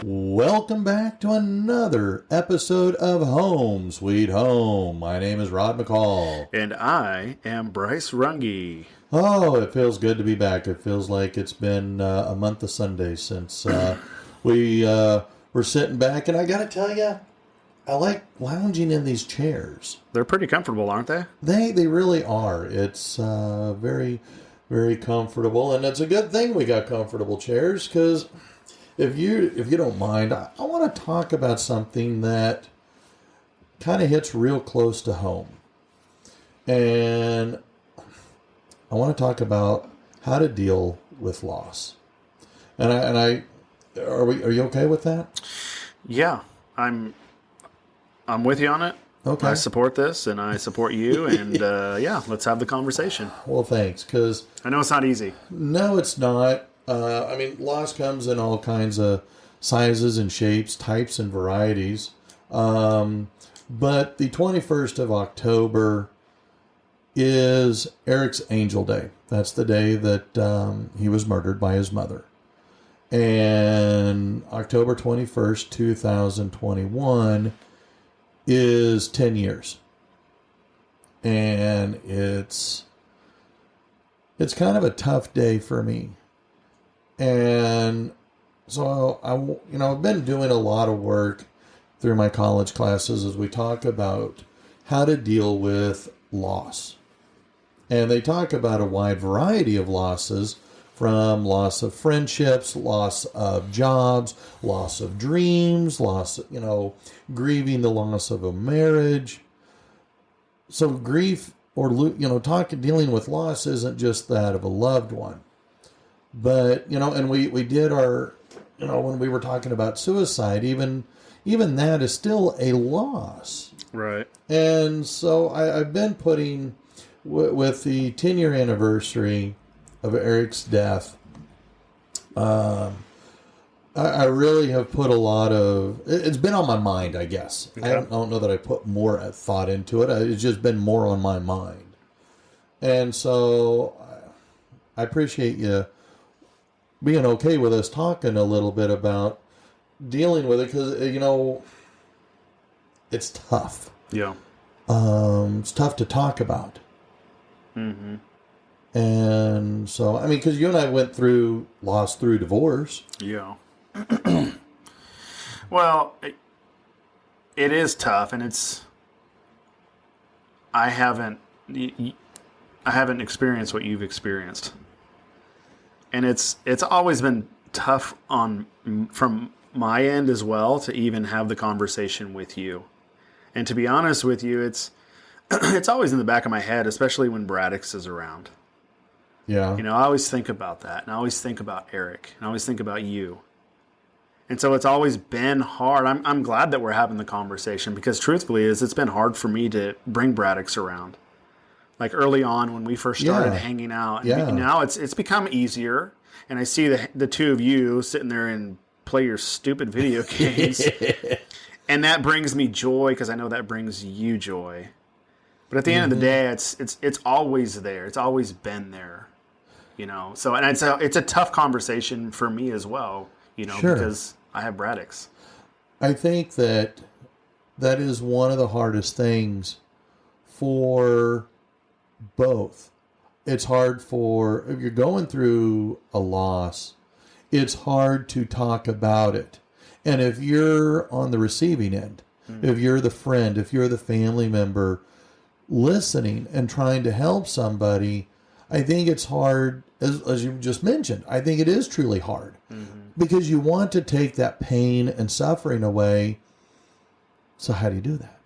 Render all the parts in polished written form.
Welcome back to another episode of Home Sweet Home. My name is Rod McCall. And I am Bryce Runge. Oh, it feels good to be back. It feels like it's been a month of Sundays since we were sitting back. And I got to tell you, I like lounging in these chairs. They're pretty comfortable, aren't they? They really are. It's very, very comfortable. And it's a good thing we got comfortable chairs because... If you don't mind, I want to talk about something that kind of hits real close to home. And I want to talk about how to deal with loss. Are you okay with that? Yeah, I'm with you on it. Okay. I support this and I support you and yeah, let's have the conversation. Well, thanks, because I know it's not easy. No, it's not. Loss comes in all kinds of sizes and shapes, types and varieties. But the 21st of October is Eric's Angel Day. That's the day that he was murdered by his mother. And October 21st, 2021 is 10 years. And it's kind of a tough day for me. And so I've been doing a lot of work through my college classes as we talk about how to deal with loss. And they talk about a wide variety of losses, from loss of friendships, loss of jobs, loss of dreams, grieving the loss of a marriage. So grief or dealing with loss isn't just that of a loved one. But, and we did our, when we were talking about suicide, even that is still a loss. Right. And so I've been putting, with the 10-year anniversary of Eric's death, I really have put a lot of, it's been on my mind, I guess. Okay. I don't know that I put more thought into it. It's just been more on my mind. And so I appreciate you being okay with us talking a little bit about dealing with it, because it's tough. Yeah. It's tough to talk about. Mm-hmm. And so, because you and I went through loss through divorce. Yeah. Well, it is tough, and I haven't experienced what you've experienced. And it's always been tough from my end as well to even have the conversation with you. And to be honest with you, it's always in the back of my head, especially when Braddock's is around. Yeah. I always think about that, and I always think about Eric, and I always think about you. And so it's always been hard. I'm glad that we're having the conversation, because truthfully, it's been hard for me to bring Braddock's around. Like early on when we first started hanging out. And now it's become easier. And I see the two of you sitting there and play your stupid video games. And that brings me joy, because I know that brings you joy. But at the end of the day, it's always there. It's always been there. So, and it's a tough conversation for me as well, Sure. Because I have Braddock's. I think that is one of the hardest things for both. It's hard if you're going through a loss, it's hard to talk about it. And if you're on the receiving end, if you're the friend, if you're the family member listening and trying to help somebody, I think it's hard, as you just mentioned. I think it is truly hard, because you want to take that pain and suffering away. So how do you do that?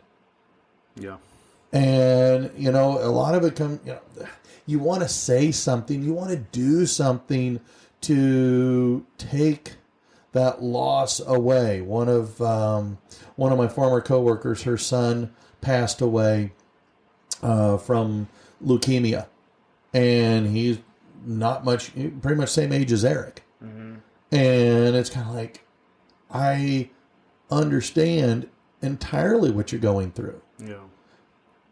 Yeah. And, a lot of it comes, you want to say something, you want to do something to take that loss away. One of my former coworkers, her son passed away from leukemia, and he's pretty much same age as Eric. Mm-hmm. And it's kind of like, I understand entirely what you're going through. Yeah.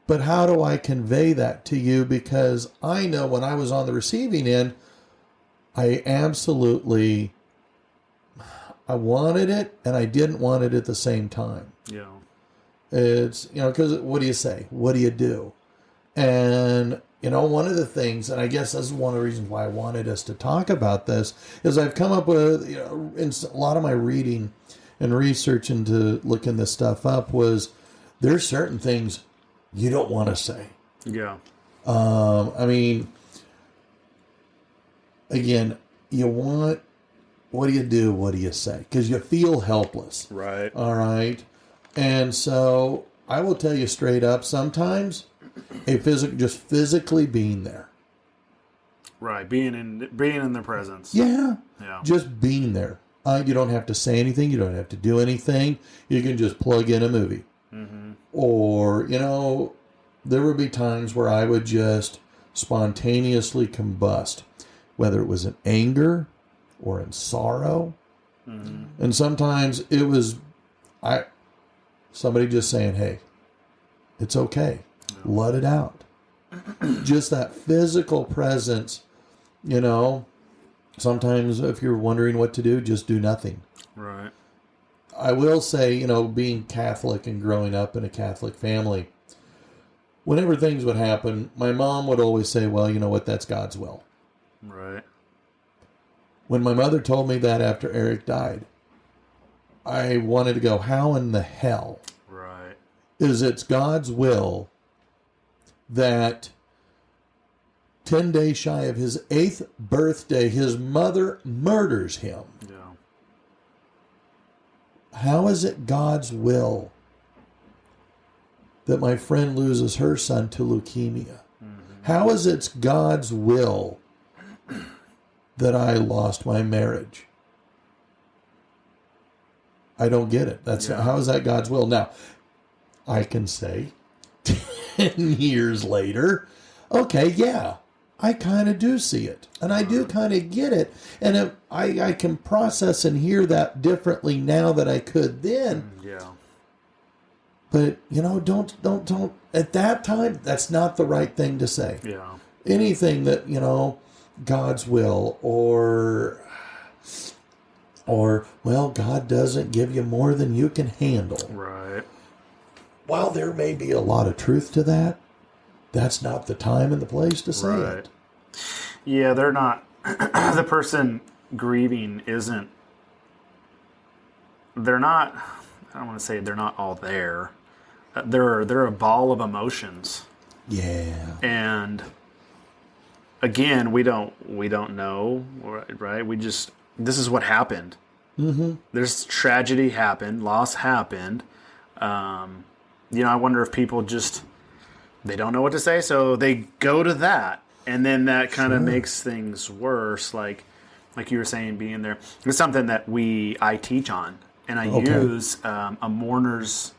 But how do I convey that to you? Because I know when I was on the receiving end, I wanted it and I didn't want it at the same time. Yeah. It's, because what do you say? What do you do? And, one of the things, and I guess this is one of the reasons why I wanted us to talk about this, is I've come up with, in a lot of my reading and research into looking this stuff up was there's certain things you don't want to say. Yeah. Again, what do you do? What do you say? Because you feel helpless. Right. All right. And so I will tell you straight up, sometimes just physically being there. Right. Being in their presence. Yeah. Yeah. Just being there. You don't have to say anything. You don't have to do anything. You can just plug in a movie. Mm-hmm. Or, there would be times where I would just spontaneously combust, whether it was in anger or in sorrow. Mm-hmm. And sometimes it was somebody just saying, hey, it's okay. Yeah. Let it out. Just that physical presence, sometimes if you're wondering what to do, just do nothing. Right. I will say, being Catholic and growing up in a Catholic family, whenever things would happen, my mom would always say, well, you know what, that's God's will. Right. When my mother told me that after Eric died, I wanted to go, how in the hell is it's God's will that 10 days shy of his 8th birthday, his mother murders him? Yeah. How is it God's will that my friend loses her son to leukemia? Mm-hmm. How is it God's will that I lost my marriage? I don't get it. How is that God's will? Now, I can say 10 years later, okay, yeah, I kind of do see it. And I do kind of get it. And I can process and hear that differently now than I could then. Yeah. But, don't, at that time, that's not the right thing to say. Yeah. Anything that, God's will or, well, God doesn't give you more than you can handle. Right. While there may be a lot of truth to that, that's not the time and the place to say it. Yeah, they're not. The person grieving isn't. They're not. I don't want to say they're not all there. They're a ball of emotions. Yeah. And again, we don't know, right? This is what happened. Mm-hmm. There's tragedy happened, loss happened. I wonder if people they don't know what to say, so they go to that, and then that kind of makes things worse. Like you were saying, being there. It's something that I teach on, and I use a mourner's,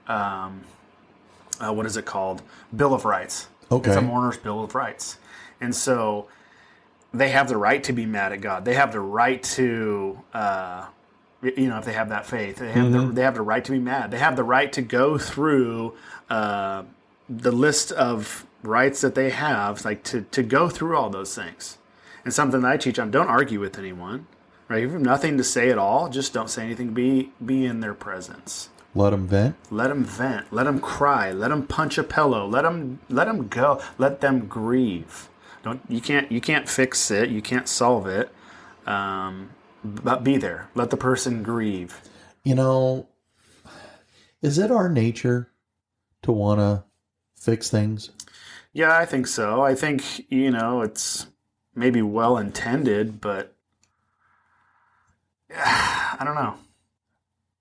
what is it called? Bill of Rights. Okay. It's a mourner's Bill of Rights, and so they have the right to be mad at God. They have the right to, if they have that faith, they have they have the right to be mad. They have the right to go through the list of rights that they have, like to go through all those things. And something that I teach on: don't argue with anyone. Right? If you have nothing to say at all, just don't say anything. Be in their presence. Let them vent. Let them vent. Let them cry. Let them punch a pillow. Let them go. Let them grieve. You can't fix it. You can't solve it. But be there. Let the person grieve. Is it our nature to want to fix things? Yeah, I think so. I think, it's maybe well intended, but I don't know.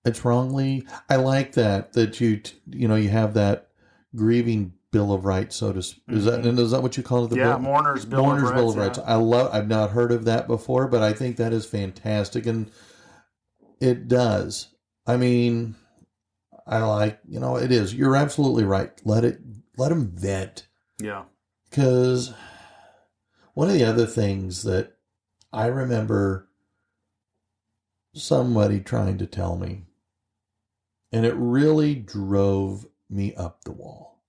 It's wrongly. I like that you have that grieving Bill of Rights, so to speak. Is that what you call it? Mourner's Bill of Rights. I've not heard of that before, but I think that is fantastic, and it does. I mean, I like, it is. You're absolutely right. Let them vent. Yeah. Because one of the other things that I remember somebody trying to tell me, And it really drove me up the wall.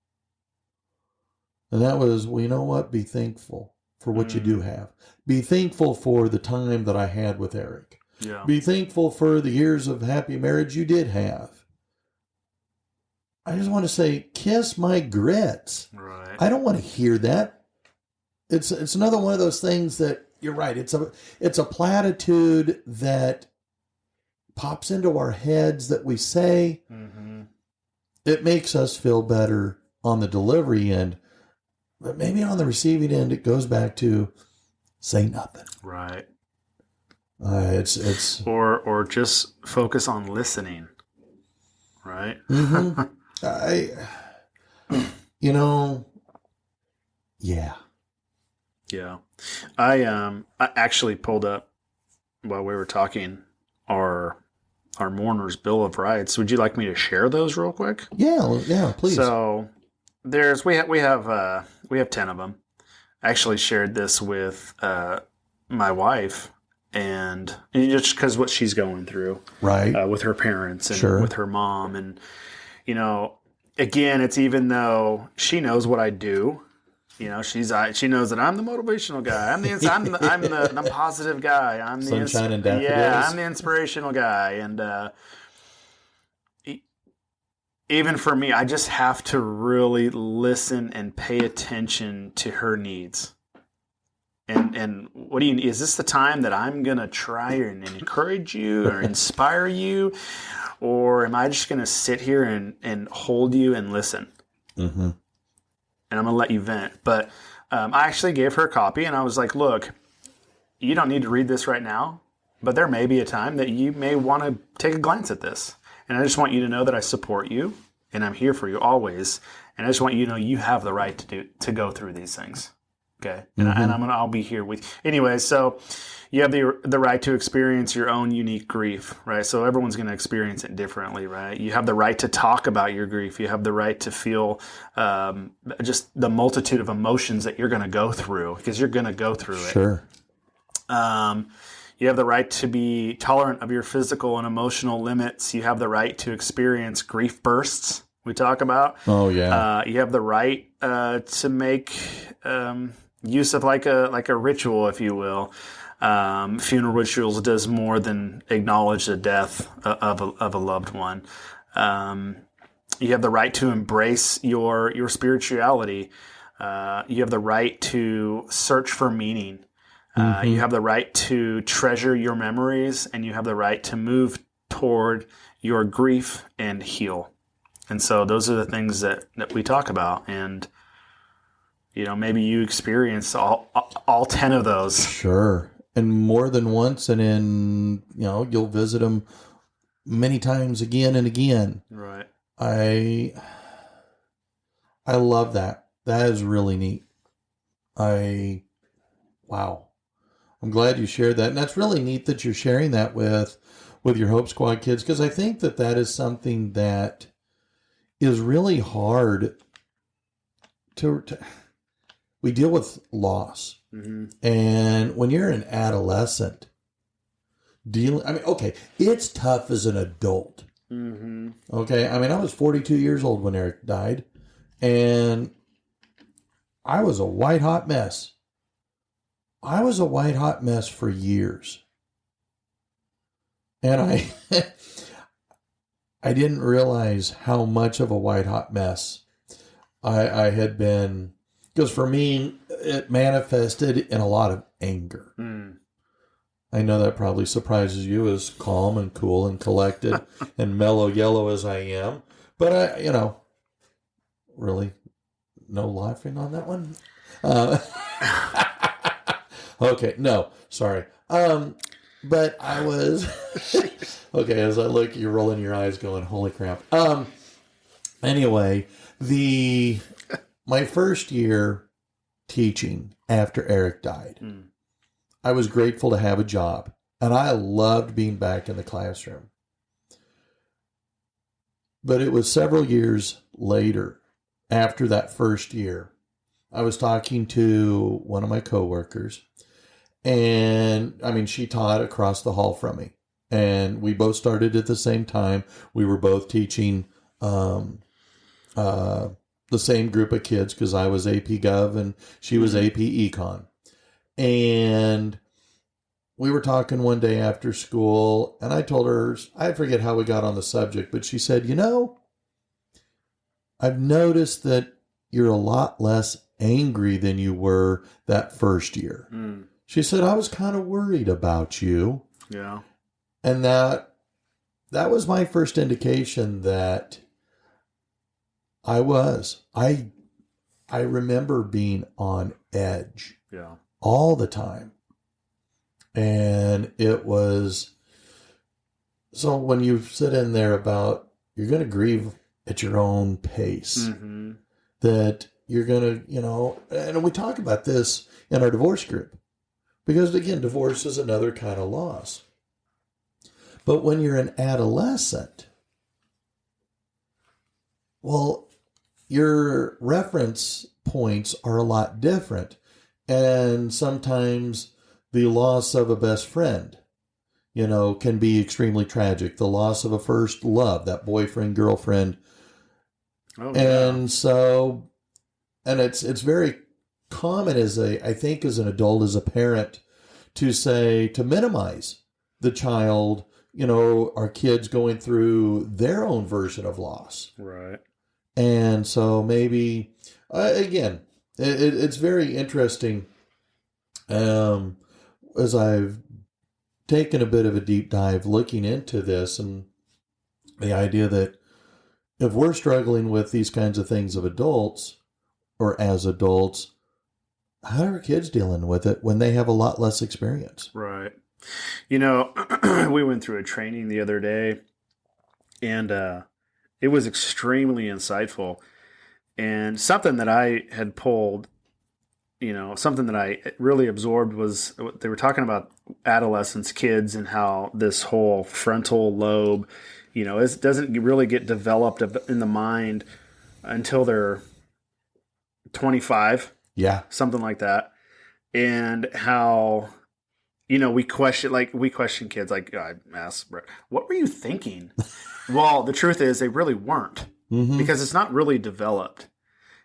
And that was, well, you know what? Be thankful for what you do have. Be thankful for the time that I had with Eric. Yeah. Be thankful for the years of happy marriage you did have. I just want to say, kiss my grits. Right. I don't want to hear that. It's another one of those things that, you're right, it's a platitude that pops into our heads that we say. Mm-hmm. It makes us feel better on the delivery end, but maybe on the receiving end, it goes back to say nothing. Right. It's or just focus on listening. Right. Mm-hmm. Yeah. Yeah. I actually pulled up while we were talking our mourners' Bill of Rights. Would you like me to share those real quick? Yeah, please. So we have 10 of them. I actually shared this with my wife, and just because what she's going through, right, with her parents and with her mom, and again, it's even though she knows what I do. She knows that I'm the motivational guy. I'm the positive guy. I'm the sunshine and daffodils. Yeah, I'm the inspirational guy. And even for me, I just have to really listen and pay attention to her needs. And what do you? Is this the time that I'm gonna try and encourage you or inspire you, or am I just gonna sit here and hold you and listen? Mm-hmm. And I'm going to let you vent. But I actually gave her a copy, and I was like, look, you don't need to read this right now, but there may be a time that you may want to take a glance at this. And I just want you to know that I support you, and I'm here for you always. And I just want you to know you have the right to go through these things. Okay? And, I'll be here with you. Anyway, so you have the right to experience your own unique grief, right? So everyone's going to experience it differently, right? You have the right to talk about your grief. You have the right to feel just the multitude of emotions that you're going to go through, because you're going to go through it. Sure. You have the right to be tolerant of your physical and emotional limits. You have the right to experience grief bursts, we talk about. Oh, yeah. You have the right to make use of like a ritual, if you will. Funeral rituals does more than acknowledge the death of a loved one. You have the right to embrace your spirituality. You have the right to search for meaning. You have the right to treasure your memories, and you have the right to move toward your grief and heal. And so those are the things that we talk about. And maybe you experience all 10 of those. Sure. And more than once, and in, you'll visit them many times again and again. Right. I love that. That is really neat. Wow. I'm glad you shared that. And that's really neat that you're sharing that with your Hope Squad kids, because I think that is something that is really hard to we deal with loss. Mm-hmm. And when you're an adolescent, it's tough as an adult. Mm-hmm. Okay. I was 42 years old when Eric died, and I was a white hot mess. I was a white hot mess for years. And I didn't realize how much of a white hot mess I had been. Because for me, it manifested in a lot of anger. Mm. I know that probably surprises you, as calm and cool and collected and mellow yellow as I am. But really, no laughing on that one. Okay, no, sorry. But I was okay. As I look, you're rolling your eyes, going, "Holy crap!" Anyway, my first year teaching after Eric died, I was grateful to have a job, and I loved being back in the classroom. But it was several years later, after that first year, I was talking to one of my coworkers, and she taught across the hall from me, and we both started at the same time. We were both teaching the same group of kids because I was AP Gov and she was AP Econ. And we were talking one day after school, and I told her, I forget how we got on the subject, but she said, I've noticed that you're a lot less angry than you were that first year. She said, I was kind of worried about you. Yeah. And that was my first indication that I was. I remember being on edge all the time. And it was, so when you sit in there about, you're going to grieve at your own pace, that you're going to, and we talk about this in our divorce group, because again, divorce is another kind of loss. But when you're an adolescent, well, your reference points are a lot different. And sometimes the loss of a best friend, can be extremely tragic. The loss of a first love, that boyfriend, girlfriend. Oh, and so, and it's very common I think as an adult, as a parent, to minimize the child, our kids going through their own version of loss. Right. And so maybe, again, it's very interesting. As I've taken a bit of a deep dive looking into this, and the idea that if we're struggling with these kinds of things of adults, or as adults, how are kids dealing with it when they have a lot less experience? Right. We went through a training the other day, and it was extremely insightful. And something that I had pulled, something that I really absorbed was they were talking about adolescents, kids, and how this whole frontal lobe, it doesn't really get developed in the mind until they're 25. Yeah. Something like that. And how, we question kids. Like, I asked Brett, what were you thinking? Well, the truth is they really weren't, because it's not really developed.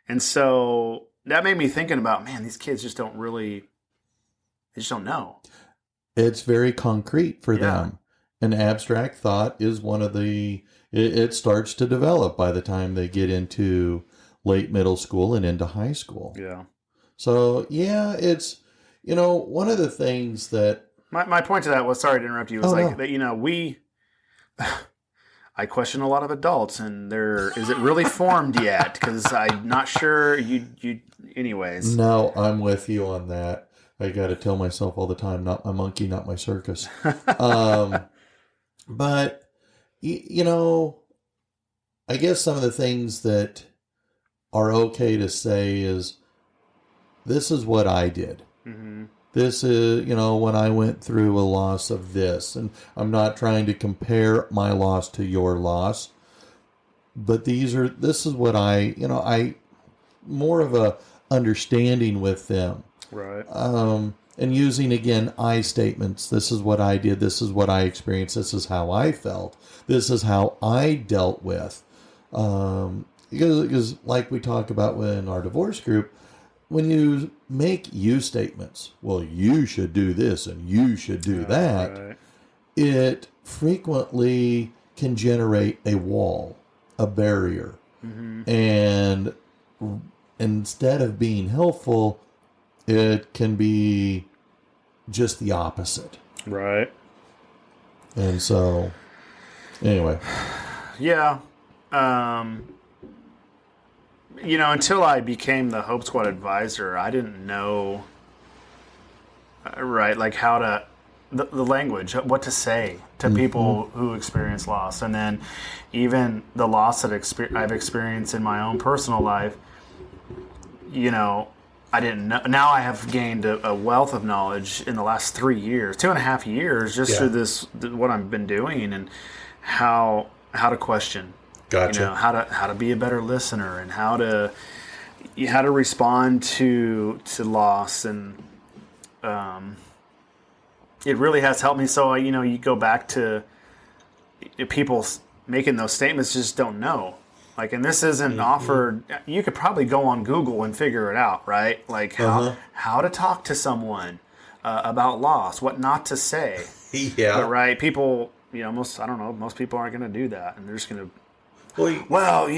And so that made me thinking about, man, these kids just don't know. It's very concrete for them. An abstract thought is one of it starts to develop by the time they get into late middle school and into high school. Yeah. So, it's, one of the things that... My point to that was, sorry to interrupt you, was that, I question a lot of adults, and is it really formed yet? Because I'm not sure you anyways. No, I'm with you on that. I got to tell myself all the time, not my monkey, not my circus. But, I guess some of the things that are okay to say is, this is what I did. Mm-hmm. This is, when I went through a loss of this, and I'm not trying to compare my loss to your loss, but this is what I more of a understanding with them. Right. And using, again, I statements. This is what I did. This is what I experienced. This is how I felt. This is how I dealt with. Because like we talk about in our divorce group, when you make you statements, well, you should do this and you should do that, right, it frequently can generate a wall, a barrier. Mm-hmm. And instead of being helpful, it can be just the opposite. Right. And so, anyway. Yeah. Until I became the Hope Squad advisor, I didn't know, like how to, the language, what to say to people who experience loss. And then even the loss that I've experienced in my own personal life, I didn't know. Now I have gained a wealth of knowledge in the last 3 years, 2.5 years, just through this, what I've been doing, and how to question. Gotcha. How to be a better listener, and how to respond to loss, and it really has helped me. So, you go back to people making those statements just don't know. Like, and this isn't offered. You could probably go on Google and figure it out, right? Like how to talk to someone about loss, what not to say. Yeah. But, right, people, most people aren't going to do that, and they're just going to. Well,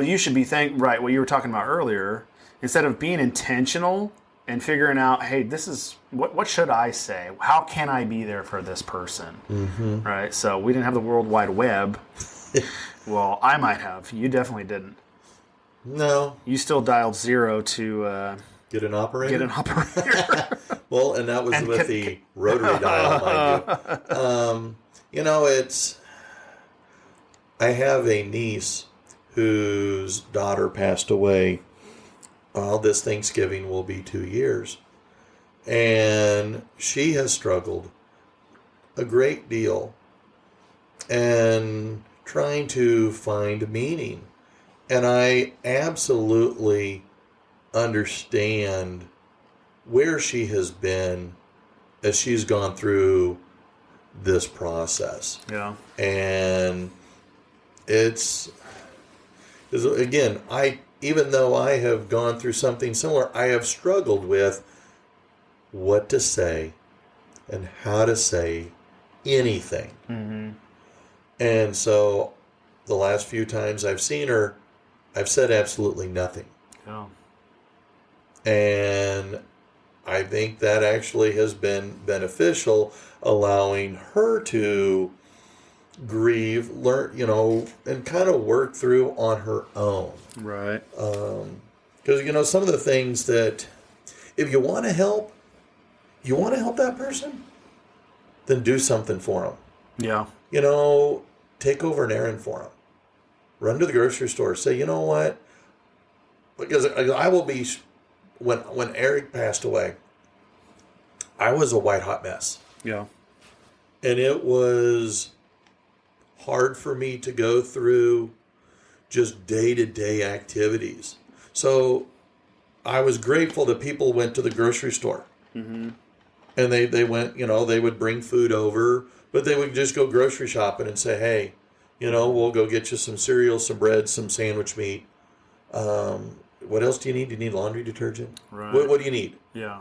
You should be right. What you were talking about earlier, instead of being intentional and figuring out, hey, this is what should I say? How can I be there for this person? Mm-hmm. Right. So we didn't have the World Wide Web. Well, I might have. You definitely didn't. No. You still dialed 0 to get an operator. Well, and that was with the rotary dial, mind you. I have a niece whose daughter passed away. Well, this Thanksgiving will be 2 years. And she has struggled a great deal and trying to find meaning. And I absolutely understand where she has been as she's gone through this process. Yeah. And it's again, even though I have gone through something similar, I have struggled with what to say and how to say anything. Mm-hmm. And so the last few times I've seen her, I've said absolutely nothing. Yeah. And I think that actually has been beneficial, allowing her to grieve, learn, and kind of work through on her own. Right. Because, some of the things that, if you want to help that person, then do something for them. Yeah. Take over an errand for them. Run to the grocery store. Say, you know what? Because I will be, when Eric passed away, I was a white hot mess. Yeah. And it was hard for me to go through just day-to-day activities. So I was grateful that people went to the grocery store. Mm-hmm. And they went, they would bring food over, but they would just go grocery shopping and say, hey, we'll go get you some cereal, some bread, some sandwich meat. What else do you need? Do you need laundry detergent? Right. What do you need? Yeah.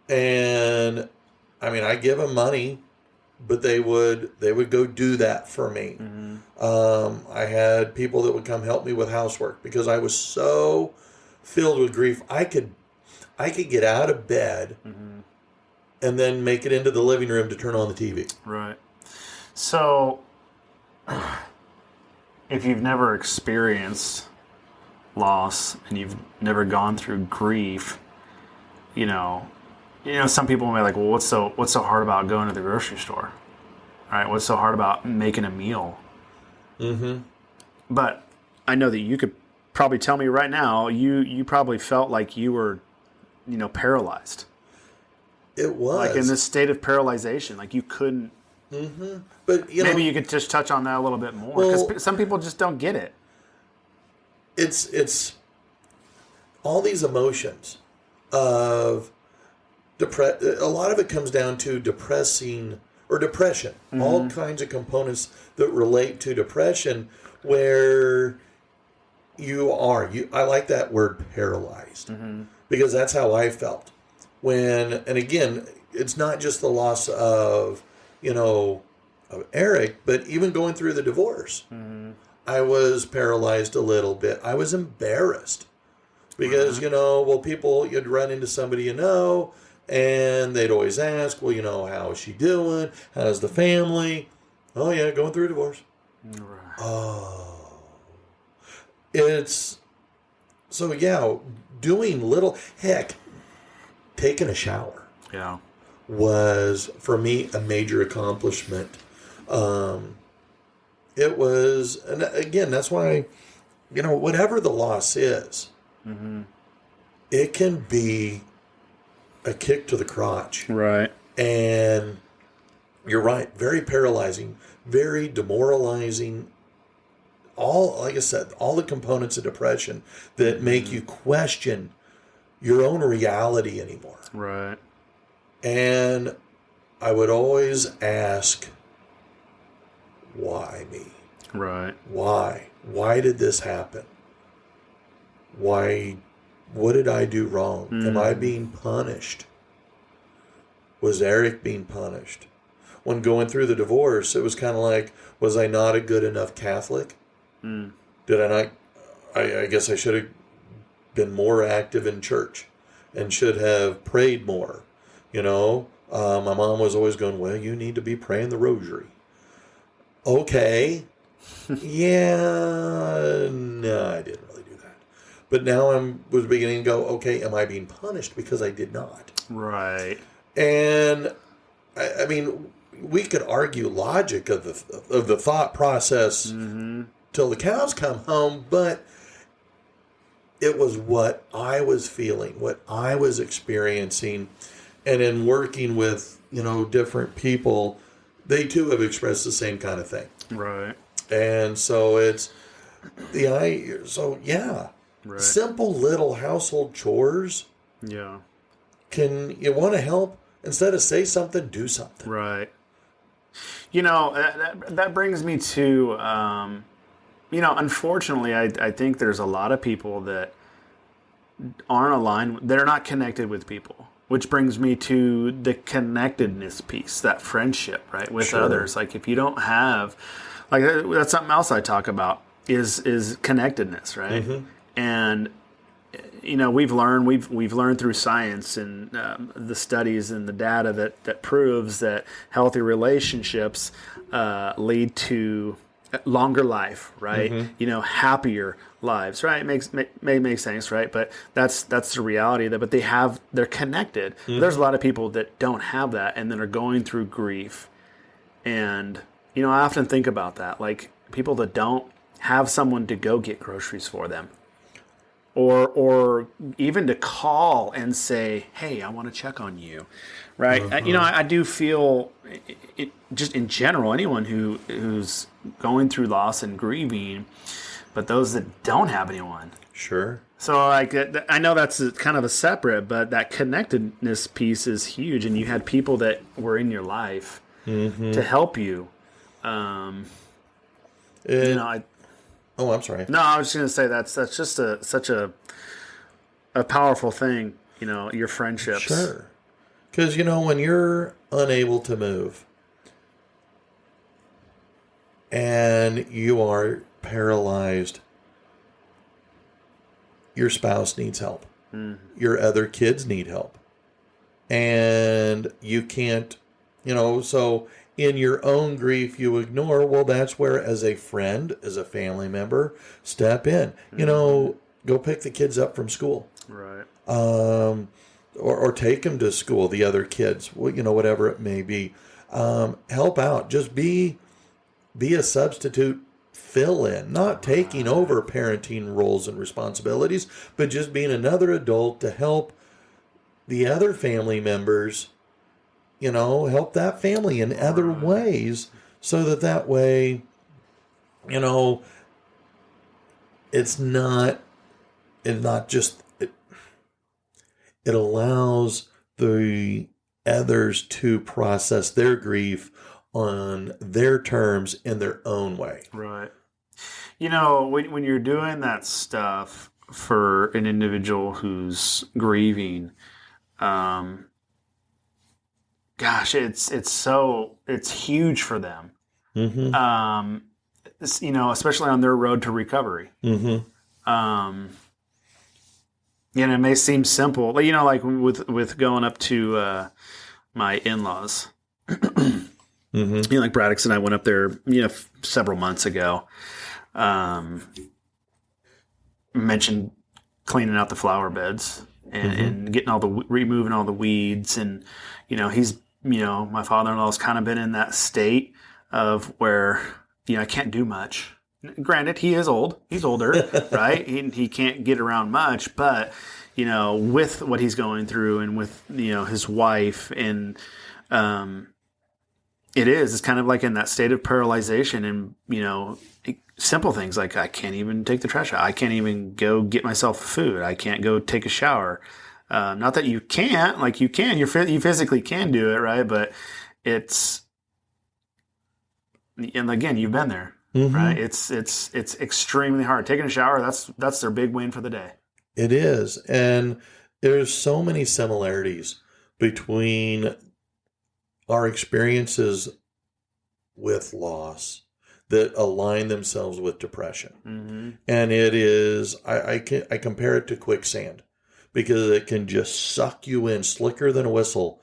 And I give them money, but they would go do that for me. Mm-hmm. I had people that would come help me with housework because I was so filled with grief. I could get out of bed and then make it into the living room to turn on the TV. Right. So, if you've never experienced loss and you've never gone through grief, some people may be like, well, what's so hard about going to the grocery store? All right, what's so hard about making a meal? Mm-hmm. But I know that you could probably tell me right now, you probably felt like you were, paralyzed. It was. Like in this state of paralyzation, like you couldn't. Mm-hmm. But, maybe you could just touch on that a little bit more, because some people just don't get it. It's all these emotions of a lot of it comes down to depression. Mm-hmm. All kinds of components that relate to depression, where I like that word, paralyzed, because that's how I felt and again, it's not just the loss of of Eric, but even going through the divorce. Mm-hmm. I was paralyzed a little bit. I was embarrassed because, people, you'd run into somebody and they'd always ask, well, how is she doing? How's the family? Oh, yeah, going through a divorce. Right. Oh. It's, so yeah, doing taking a shower. Yeah. Was, for me, a major accomplishment. It was, and again, that's why, whatever the loss is, it can be a kick to the crotch. Right. And you're right, very paralyzing, very demoralizing. Like I said, all the components of depression that make you question your own reality anymore. Right. And I would always ask, why me? Right. Why? Why did this happen? Why? What did I do wrong? Am I being punished? Was Eric being punished? When going through the divorce, it was kind of like, was I not a good enough Catholic? Did I not? I guess I should have been more active in church and should have prayed more. You know, my mom was always going, well, you need to be praying the rosary. Okay. Yeah. No, I didn't really do that. But now I was beginning to go, okay, am I being punished because I did not? Right. And I mean, we could argue logic of the thought process till the cows come home, but it was what I was feeling, what I was experiencing, and in working with, you know, different people, they too have expressed the same kind of thing. Right. And so it's yeah. Right. Simple little household chores. Yeah. You want to help? Instead of say something, do something. Right. You know, that brings me to, you know, unfortunately, I think there's a lot of people that aren't aligned. They're not connected with people, which brings me to the connectedness piece, that friendship, right, with others. Like if you don't have, like that's something else I talk about is connectedness, right? And you know, we've learned through science and the studies and the data that proves that healthy relationships lead to longer life, right? You know, happier lives, right? It makes sense, right? But that's the reality of that. But they're connected. There's a lot of people that don't have that and that are going through grief. And you know, I often think about that, like people that don't have someone to go get groceries for them. Or even to call and say, hey, I want to check on you, right? You know, I do feel, just in general, anyone who's going through loss and grieving, but those that don't have anyone. Sure. So, like, I know that's kind of a separate, but that connectedness piece is huge, and you had people that were in your life to help you. You know, Oh, I'm sorry. No, I was just going to say that's just such a powerful thing, you know, your friendships. Sure. Because, you know, when you're unable to move and you are paralyzed, your spouse needs help. Your other kids need help. And you can't, you know, so in your own grief you ignore, well, that's where, as a friend, as a family member, step in. You know, go pick the kids up from school. Right. Or take them to school, the other kids, you know, whatever it may be. Help out. Just be a substitute fill-in, not taking over parenting roles and responsibilities, but just being another adult to help the other family members, you know, help that family in other ways, so that way, you know, it's not just, it allows the others to process their grief on their terms in their own way. Right. You know, when you're doing that stuff for an individual who's grieving, gosh, it's huge for them. You know, especially on their road to recovery. And it may seem simple, but you know, like with going up to my in-laws. You know, like Braddock and I went up there, you know, several months ago. Mentioned cleaning out the flower beds and getting removing all the weeds, and you know, my father-in-law's kind of been in that state of where, you know, I can't do much. Granted, he is old. He's older, right? He can't get around much, but you know, with what he's going through and with, you know, his wife and it's kind of like in that state of paralyzation, and you know, simple things like I can't even take the trash out. I can't even go get myself food. I can't go take a shower. Not that you can't, like you can, you physically can do it, right? But it's, and again, you've been there, Mhm. right? It's extremely hard. Taking a shower, that's their big win for the day. It is. And there's so many similarities between our experiences with loss that align themselves with depression. Mm-hmm. And it is, I compare it to quicksand because it can just suck you in slicker than a whistle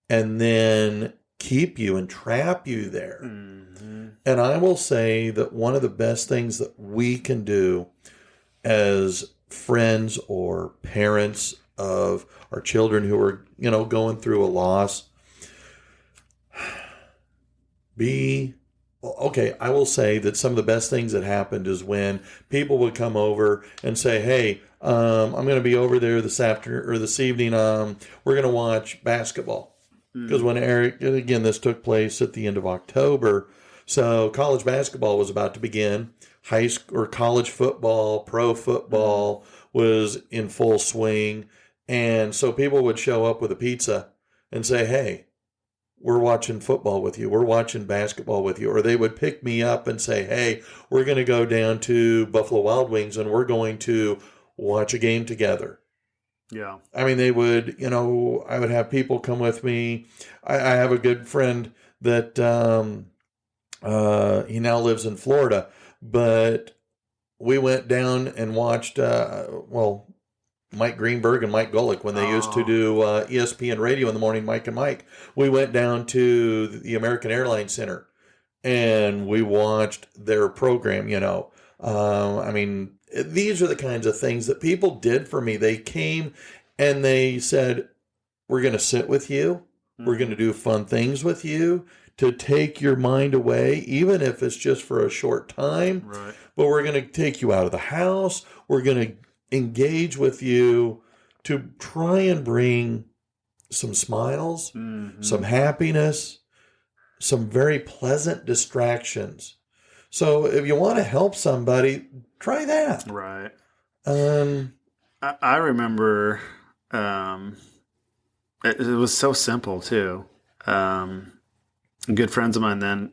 and then keep you and trap you there. Mm-hmm. And I will say that one of the best things that we can do as friends or parents of our children who are, going through a loss, I will say that some of the best things that happened is when people would come over and say, hey, I'm going to be over there this afternoon or this evening. We're going to watch basketball. Because when Eric, and again, this took place at the end of October. So college basketball was about to begin. High school or college football, pro football was in full swing. And so people would show up with a pizza and say, hey, we're watching football with you. We're watching basketball with you. Or they would pick me up and say, hey, we're going to go down to Buffalo Wild Wings and we're going to watch a game together. Yeah. I mean, they would, I would have people come with me. I have a good friend that he now lives in Florida, but we went down and watched, Mike Greenberg and Mike Golick when they used to do ESPN radio in the morning, Mike and Mike. We went down to the American Airlines Center and we watched their program, these are the kinds of things that people did for me. They came and they said, we're going to sit with you. We're going to do fun things with you to take your mind away, even if it's just for a short time. Right. But we're going to take you out of the house. We're going to engage with you to try and bring some smiles, some happiness, some very pleasant distractions. So if you want to help somebody, try that. Right. I remember it was so simple too. Good friends of mine then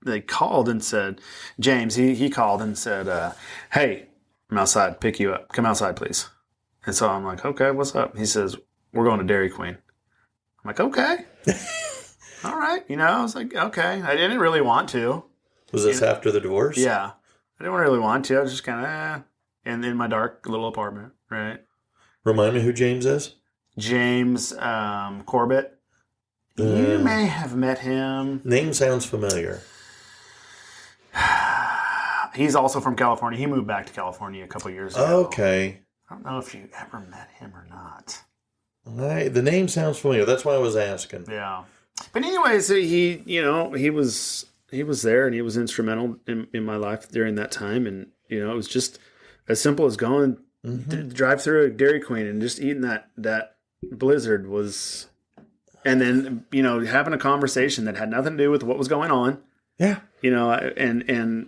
they called and said, James, he called and said, hey, I'm outside, pick you up. Come outside, please. And so I'm like, okay, what's up? He says, we're going to Dairy Queen. I'm like, okay. All right. I was like, okay. I didn't really want to. Was this after the divorce? Yeah. I didn't really want to. I was just kind of, in my dark little apartment, right? Remind me who James is? James Corbett. You may have met him. Name sounds familiar. He's also from California. He moved back to California a couple years ago. Okay. I don't know if you ever met him or not. The name sounds familiar. That's why I was asking. Yeah. But anyways, he was there and he was instrumental in my life during that time. And, it was just as simple as going to drive through a Dairy Queen and just eating that blizzard was, and then, having a conversation that had nothing to do with what was going on. Yeah. And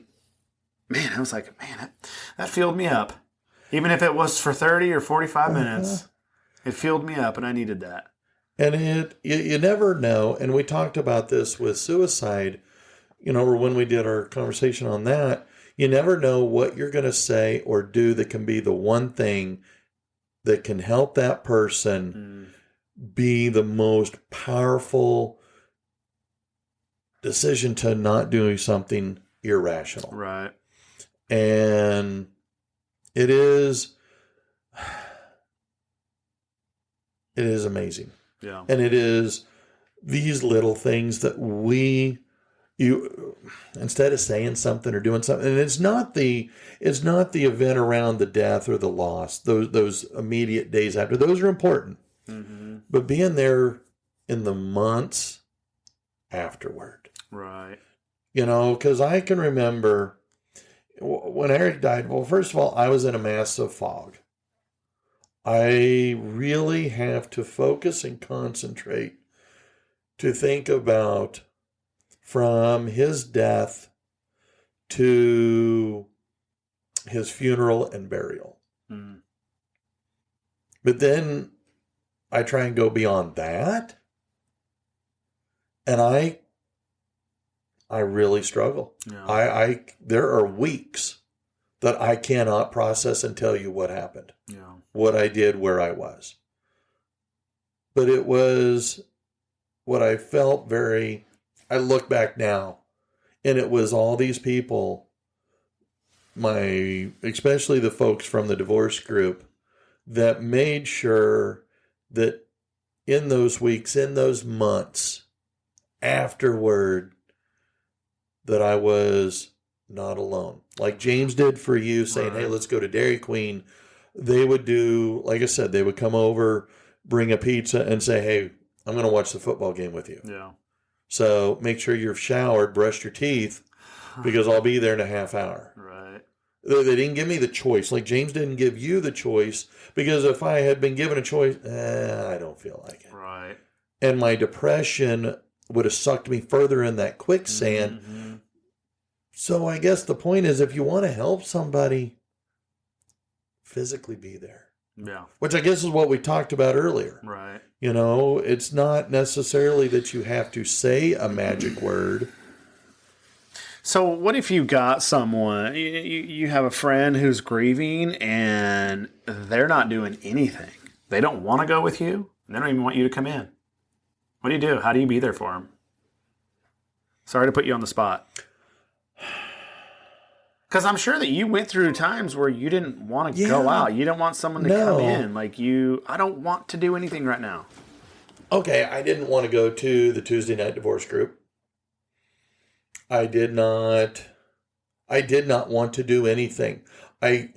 man, I was like, man, that filled me up. Even if it was for 30 or 45 minutes, it filled me up and I needed that. And you never know. And we talked about this with suicide, or when we did our conversation on that, you never know what you're going to say or do that can be the one thing that can help that person be the most powerful decision to not do something irrational. Right. And it is amazing. Yeah. And it is these little things that you instead of saying something or doing something, and it's not the event around the death or the loss, those immediate days after, those are important. But being there in the months afterward. Right. Because I can remember when Eric died, well, first of all, I was in a massive fog. I really have to focus and concentrate to think about from his death to his funeral and burial. But then I try and go beyond that. And I really struggle. Yeah. There are weeks that I cannot process and tell you what happened, Yeah. what I did, where I was. But it was what I felt I look back now, and it was all these people, especially the folks from the divorce group, that made sure that in those weeks, in those months afterward, that I was not alone. Like James did for you, saying, Right. hey, let's go to Dairy Queen. They would do, like I said, they would come over, bring a pizza, and say, hey, I'm going to watch the football game with you. Yeah. So make sure you're showered, brushed your teeth, because I'll be there in a half hour. Right. They didn't give me the choice. Like James didn't give you the choice, because if I had been given a choice, I don't feel like it. Right. And my depression would have sucked me further in that quicksand. Mm-hmm. So I guess the point is, if you want to help somebody, physically be there. Yeah. Which I guess is what we talked about earlier. Right. You know, it's not necessarily that you have to say a magic word. So what if you got someone, you have a friend who's grieving and they're not doing anything. They don't want to go with you. They don't even want you to come in. What do you do? How do you be there for them? Sorry to put you on the spot. Because I'm sure that you went through times where you didn't want to go out. You didn't want someone to come in. Like I don't want to do anything right now. Okay, I didn't want to go to the Tuesday night divorce group. I did not want to do anything. I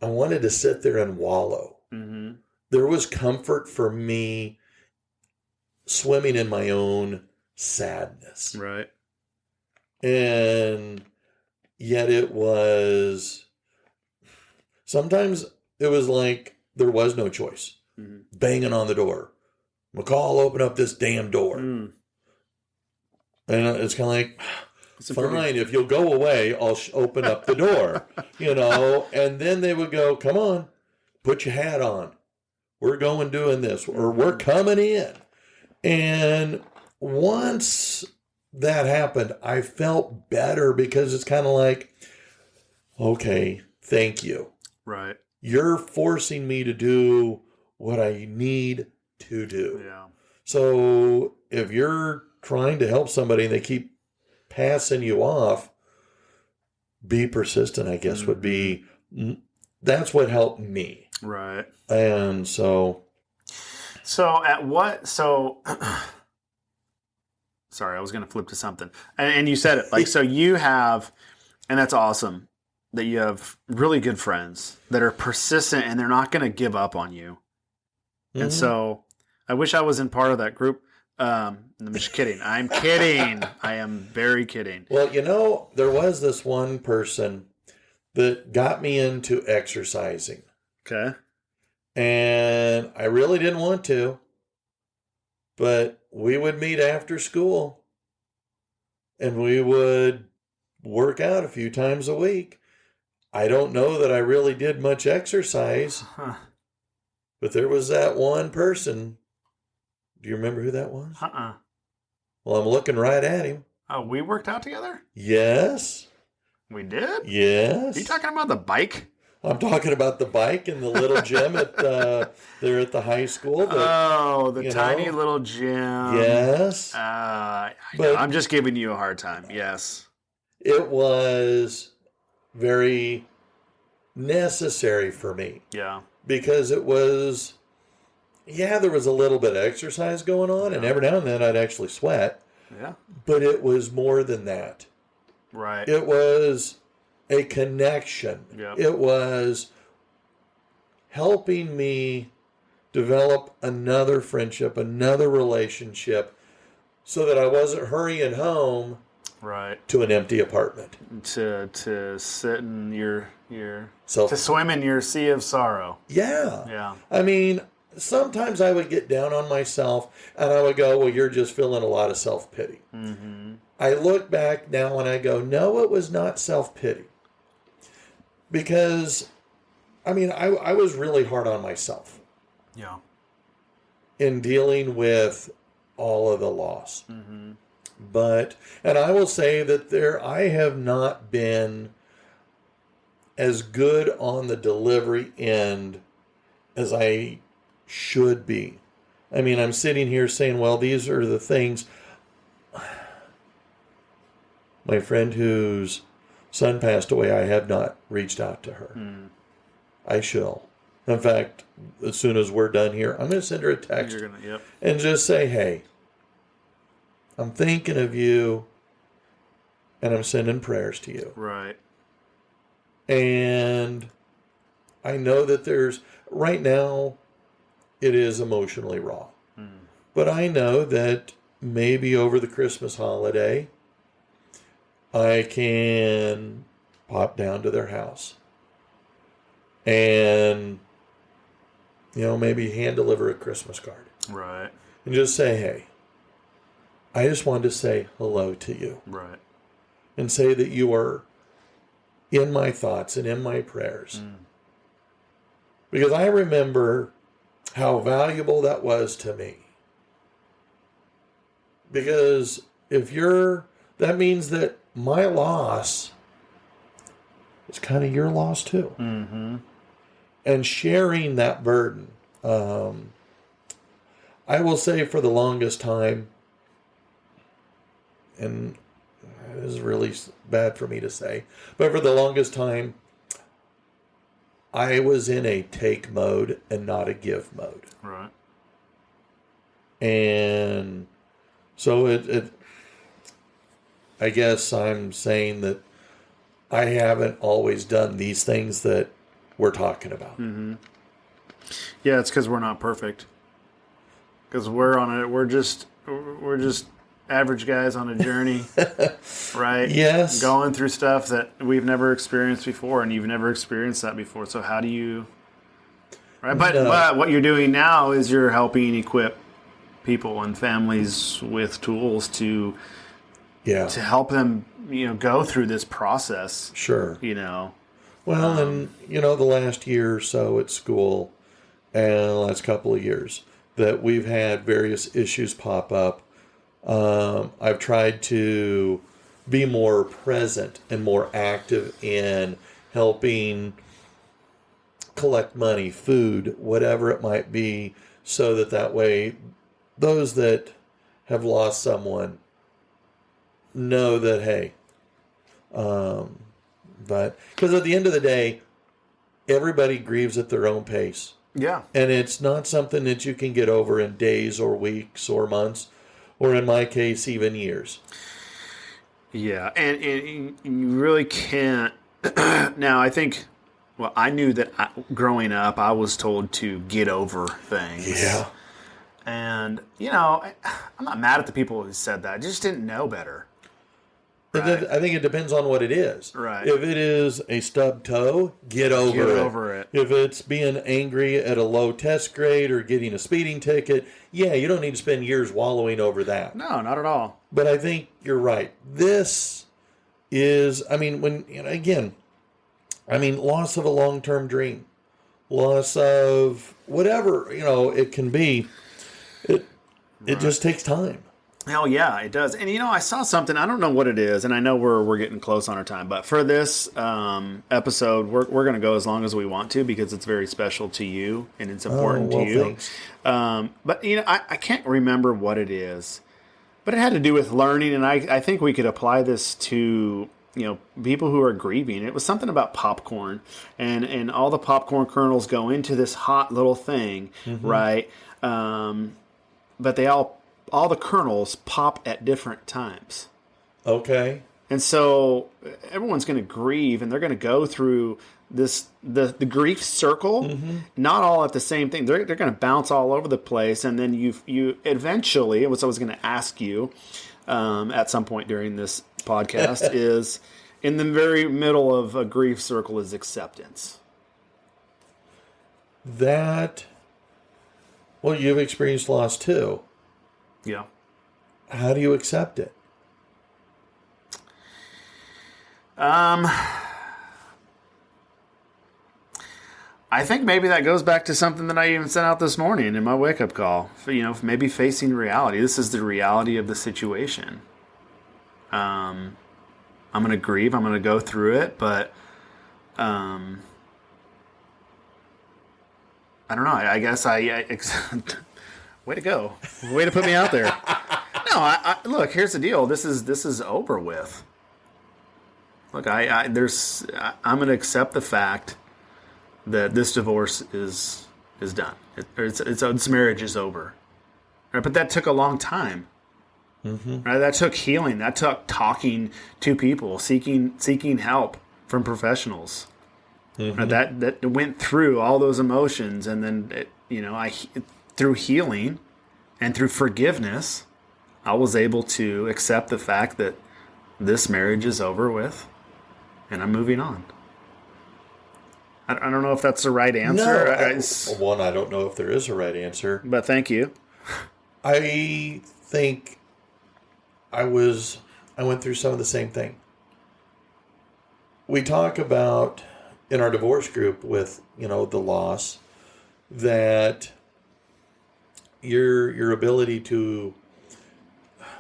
wanted to sit there and wallow. Mm-hmm. There was comfort for me swimming in my own sadness. Right. And yet sometimes it was like there was no choice. Mm-hmm. Banging on the door. McCall, open up this damn door. Mm. And it's kind of like, fine, if you'll go away, I'll open up the door. And then they would go, come on, put your hat on. We're going doing this, or we're coming in. And once that happened, I felt better, because it's kind of like, okay, thank you. Right. You're forcing me to do what I need to do. Yeah. So if you're trying to help somebody and they keep passing you off, be persistent, I guess, would be, that's what helped me. Right. And so sorry, I was going to flip to something. And you said it, like, so you have, and that's awesome that you have really good friends that are persistent and they're not going to give up on you. Mm-hmm. And so I wish I was in part of that group. I'm just kidding. I'm kidding. I am very kidding. Well, there was this one person that got me into exercising. Okay. And I really didn't want to, but we would meet after school and we would work out a few times a week. I don't know that I really did much exercise, but there was that one person. Do you remember who that was? Well, I'm looking right at him. Oh, we worked out together? Yes. We did? Yes. Are you talking about the bike? I'm talking about the bike and the little gym there at the high school. The tiny little gym. Yes. But I'm just giving you a hard time. Yes. It was very necessary for me. Yeah. Because it was, there was a little bit of exercise going on, and every now and then I'd actually sweat. Yeah. But it was more than that. Right. It was a connection. Yep. It was helping me develop another friendship, another relationship, so that I wasn't hurrying home to an empty apartment. To sit in your to swim in your sea of sorrow. Yeah. Yeah. I mean, sometimes I would get down on myself and I would go, well, you're just feeling a lot of self-pity. Mm-hmm. I look back now and I go, no, it was not self-pity. Because, I mean, I was really hard on myself. Yeah. In dealing with all of the loss. But, and I will say that I have not been as good on the delivery end as I should be. I mean, I'm sitting here saying, well, these are the things. My friend whose son passed away, I have not reached out to her. I shall. In fact, as soon as we're done here, I'm going to send her a text and just say, hey, I'm thinking of you and I'm sending prayers to you. Right. And I know that right now, it is emotionally raw. But I know that maybe over the Christmas holiday, I can pop down to their house and, maybe hand deliver a Christmas card. Right. And just say, hey, I just wanted to say hello to you. Right. And say that you are in my thoughts and in my prayers. Because I remember how valuable that was to me. Because that means that my loss is kind of your loss too. And sharing that burden. I will say for the longest time, and it is really bad for me to say, but for the longest time, I was in a take mode and not a give mode. Right. And so I guess I'm saying that I haven't always done these things that we're talking about. Yeah, it's because we're not perfect. Because we're just average guys on a journey, right? Yes. Going through stuff that we've never experienced before, and you've never experienced that before. So how do you, right? But what you're doing now is you're helping equip people and families with tools to help them, go through this process. Sure. Well, and the last year or so at school, and the last couple of years, that we've had various issues pop up. I've tried to be more present and more active in helping collect money, food, whatever it might be, so that way those that have lost someone know that, hey, but because at the end of the day, everybody grieves at their own pace. Yeah. And it's not something that you can get over in days or weeks or months, or in my case, even years. Yeah, and you really can't. Now, I think, I knew that growing up, I was told to get over things. Yeah. And, I'm not mad at the people who said that. I just didn't know better. Right. I think it depends on what it is. Right. If it is a stubbed toe, get over it. If it's being angry at a low test grade or getting a speeding ticket, you don't need to spend years wallowing over that. No, not at all. But I think you're right. This is, loss of a long-term dream, loss of whatever, it can be. It just takes time. Oh, yeah, it does. And, I saw something. I don't know what it is, and I know we're getting close on our time. But for this episode, we're going to go as long as we want to because it's very special to you and it's important to you. Thanks. But, I can't remember what it is. But it had to do with learning, and I think we could apply this to, people who are grieving. It was something about popcorn, and all the popcorn kernels go into this hot little thing, right? But all the kernels pop at different times. Okay. And so everyone's going to grieve, and they're going to go through the grief circle, not all at the same thing. They're going to bounce all over the place, and then you eventually, what I was going to ask you at some point during this podcast is, in the very middle of a grief circle is acceptance. You've experienced loss too. Yeah. How do you accept it? I think maybe that goes back to something that I even sent out this morning in my wake up call. Maybe facing reality. This is the reality of the situation. I'm going to grieve. I'm going to go through it, but I don't know. I guess way to go. Way to put me out there. No, look. Here's the deal. This is over with. Look, I'm going to accept the fact that this divorce is done. This marriage is over. Right? But that took a long time. Mm-hmm. Right? That took healing. That took talking to people, seeking help from professionals. Mm-hmm. Right? That went through all those emotions, and then through healing and through forgiveness, I was able to accept the fact that this marriage is over with, and I'm moving on. I don't know if that's the right answer. No, I don't know if there is a right answer. But thank you. I think I went through some of the same thing. We talk about in our divorce group with, the loss, that your ability to,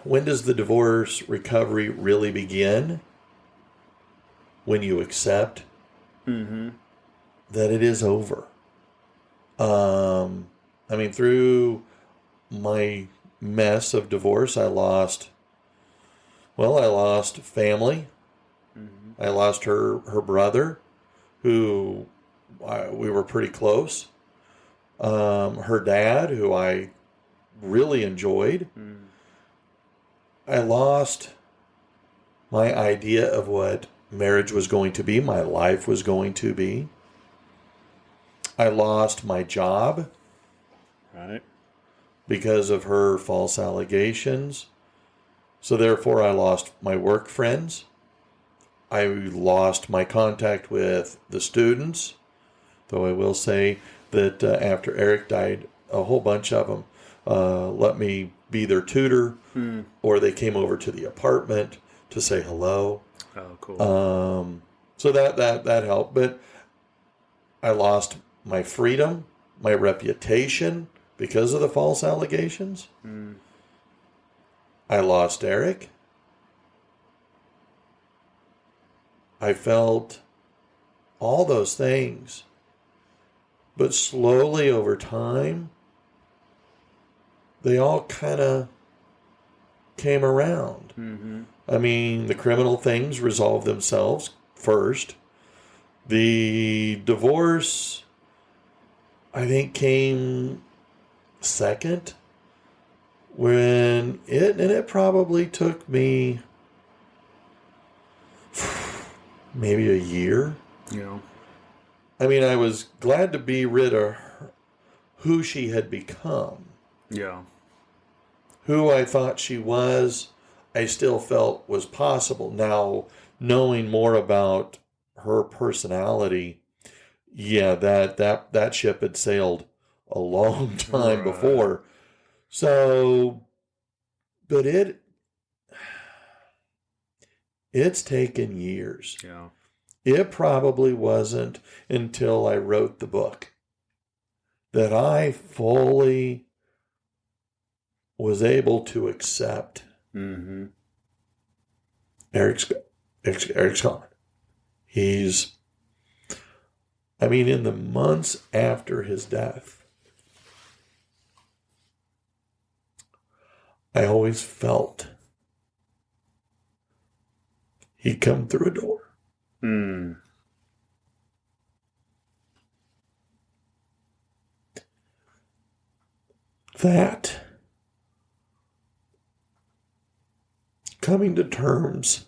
when does the divorce recovery really begin? When you accept that it is over. Through my mess of divorce, I lost family. Mm-hmm. I lost her brother, who we were pretty close. Her dad, who I really enjoyed. Mm. I lost my idea of what marriage was going to be, my life was going to be. I lost my job. Right. Because of her false allegations. So therefore I lost my work friends. I lost my contact with the students. Though I will say that after Eric died, a whole bunch of them let me be their tutor, or they came over to the apartment to say hello. Oh, cool. So that helped. But I lost my freedom, my reputation, because of the false allegations. I lost Eric. I felt all those things. But slowly over time, they all kind of came around. Mm-hmm. The criminal things resolved themselves first. The divorce, I think, came second, when it probably took me maybe a year. Yeah. I was glad to be rid of her, who she had become. Yeah. Who I thought she was, I still felt was possible. Now, knowing more about her personality, yeah, that ship had sailed a long time before. So, but it's taken years. Yeah. It probably wasn't until I wrote the book that I fully was able to accept Eric's gone. He's, in the months after his death, I always felt he'd come through a door. That, coming to terms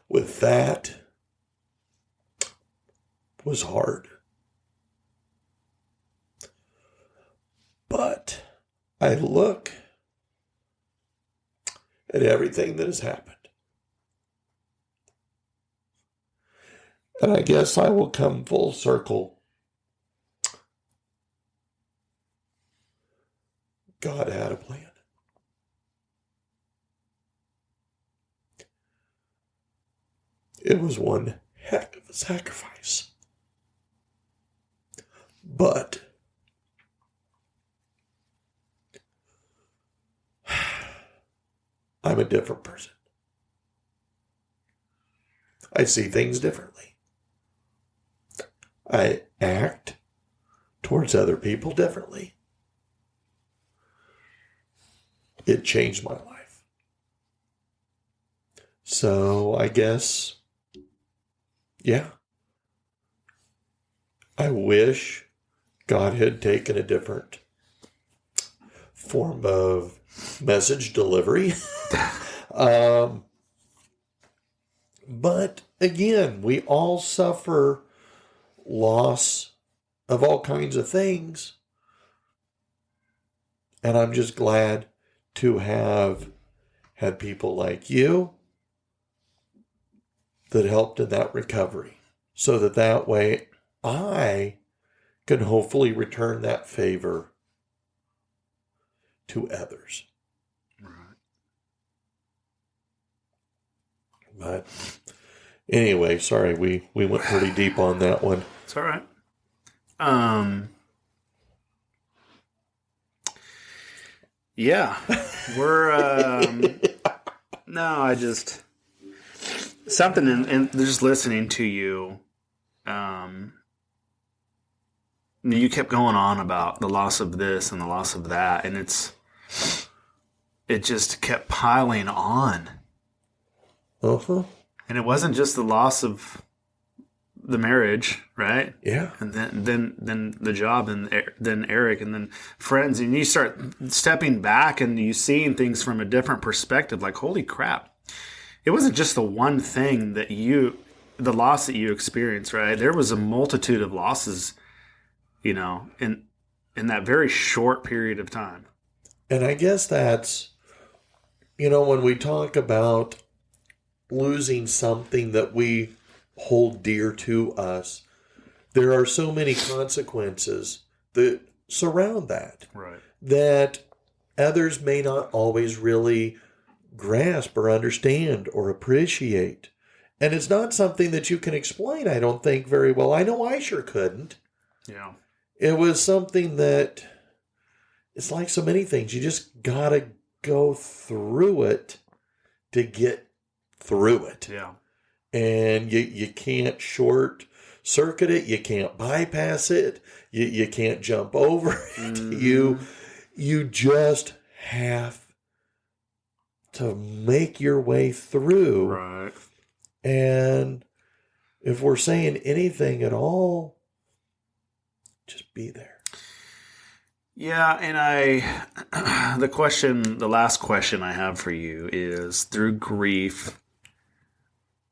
with that, was hard. But I look at everything that has happened, and I guess I will come full circle. God had a plan. It was one heck of a sacrifice. But I'm a different person. I see things differently. I act towards other people differently. It changed my life. So I guess, yeah. I wish God had taken a different form of message delivery. But again, we all suffer loss of all kinds of things. And I'm just glad to have had people like you that helped in that recovery, so that way I can hopefully return that favor to others. Right. But anyway, sorry, we went pretty deep on that one. It's all right. Yeah, we're, no, I just, something in just listening to you, you kept going on about the loss of this and the loss of that, and it just kept piling on. Uh-huh. And it wasn't just the loss of the marriage, right? Yeah. And then the job, and then Eric, and then friends, and you start stepping back and you seeing things from a different perspective. Like, holy crap! It wasn't just the one thing the loss that you experienced, right? There was a multitude of losses, in that very short period of time. And I guess that's, when we talk about losing something that we hold dear to us, there are so many consequences that surround that. Right. That others may not always really grasp or understand or appreciate. And it's not something that you can explain, I don't think, very well. I know I sure couldn't. Yeah. It was something that, it's like so many things, you just gotta go through it to get through it. Yeah. And you can't short circuit it. You can't bypass it. You can't jump over it. Mm-hmm. You just have to make your way through. Right. And if we're saying anything at all, just be there. Yeah, and the last question I have for you is, through grief,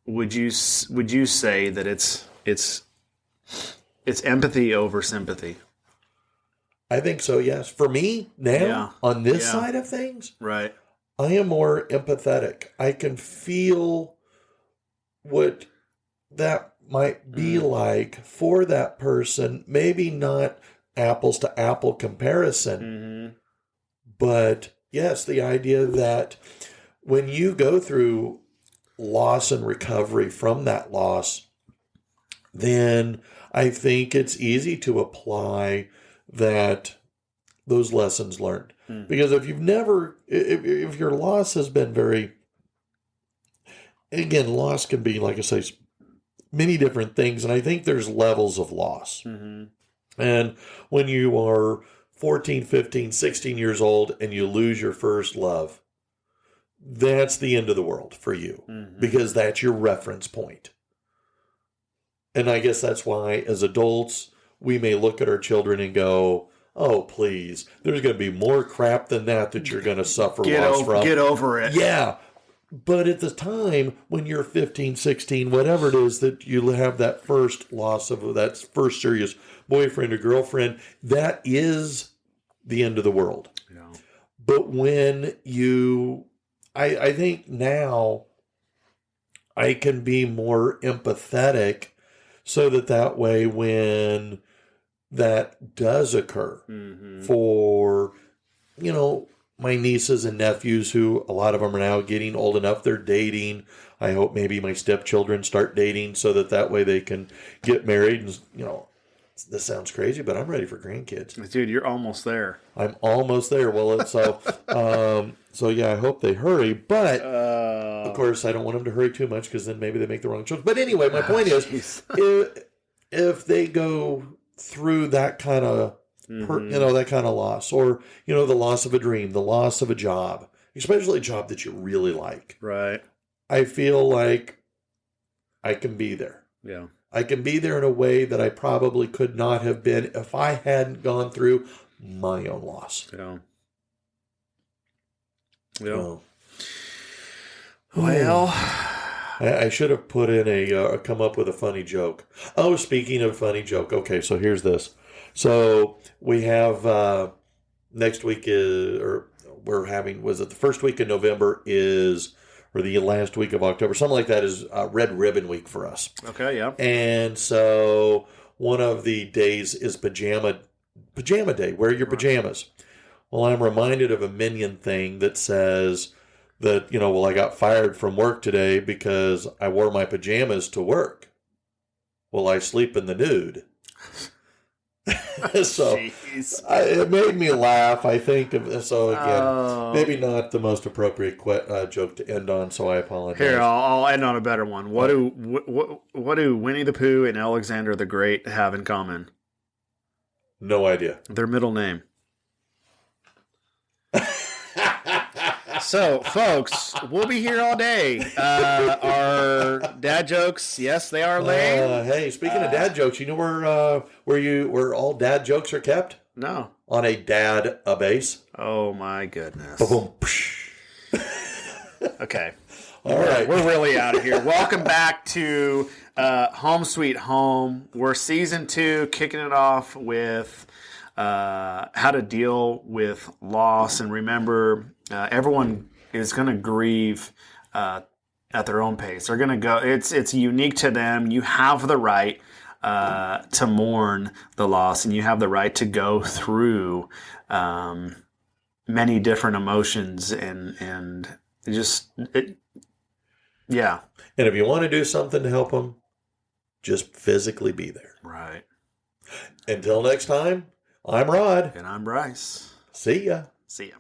would you say that it's empathy over sympathy? I think so, yes. For me, now, on this side of things, right, I am more empathetic. I can feel what that might be like for that person. Maybe not apples to apple comparison, but yes, the idea that when you go through loss and recovery from that loss, then I think it's easy to apply those lessons learned. Because if your loss has been again, loss can be, like I say, many different things. And I think there's levels of loss. And when you are 14, 15, 16 years old and you lose your first love, that's the end of the world for you, because that's your reference point. And I guess that's why, as adults, we may look at our children and go, oh, please, there's going to be more crap than that you're going to suffer loss from. Get over it. Yeah. But at the time, when you're 15, 16, whatever it is that you have that first loss of that first serious boyfriend or girlfriend, that is the end of the world. Yeah. But when I think now I can be more empathetic, so that way when that does occur for, my nieces and nephews, who a lot of them are now getting old enough, they're dating. I hope maybe my stepchildren start dating so that way they can get married and, this sounds crazy, but I'm ready for grandkids. Dude, you're almost there. I'm almost there. Well, so yeah, I hope they hurry. But of course, I don't want them to hurry too much because then maybe they make the wrong choice. But anyway, my point is, if they go through that kind of that kind of loss, or the loss of a dream, the loss of a job, especially a job that you really like, right? I feel like I can be there. Yeah. I can be there in a way that I probably could not have been if I hadn't gone through my own loss. Yeah. Oh. Well, I should have put in come up with a funny joke. Oh, speaking of funny joke. Okay, so here's this. So we have next week was it the first week of November or the last week of October, something like that is Red Ribbon Week for us. Okay, yeah. And so one of the days is pajama day. Wear your pajamas. Well, I'm reminded of a Minion thing that says that, I got fired from work today because I wore my pajamas to work. Well, I sleep in the nude. So it made me laugh. I think so. Again, maybe not the most appropriate joke to end on. So I apologize. Here, I'll end on a better one. What do Winnie the Pooh and Alexander the Great have in common? No idea. Their middle name. So, folks, we'll be here all day. Our dad jokes, yes, they are lame. Hey, speaking of dad jokes, you know where all dad jokes are kept? No. On a base. Oh my goodness. Boom. Okay. All right. We're really out of here. Welcome back to Home Sweet Home. We're season 2, kicking it off with how to deal with loss. And remember, everyone is going to grieve at their own pace. They're going to go. It's unique to them. You have the right to mourn the loss, and you have the right to go through many different emotions and yeah. And if you want to do something to help them, just physically be there. Right. Until next time, I'm Rod. And I'm Bryce. See ya. See ya.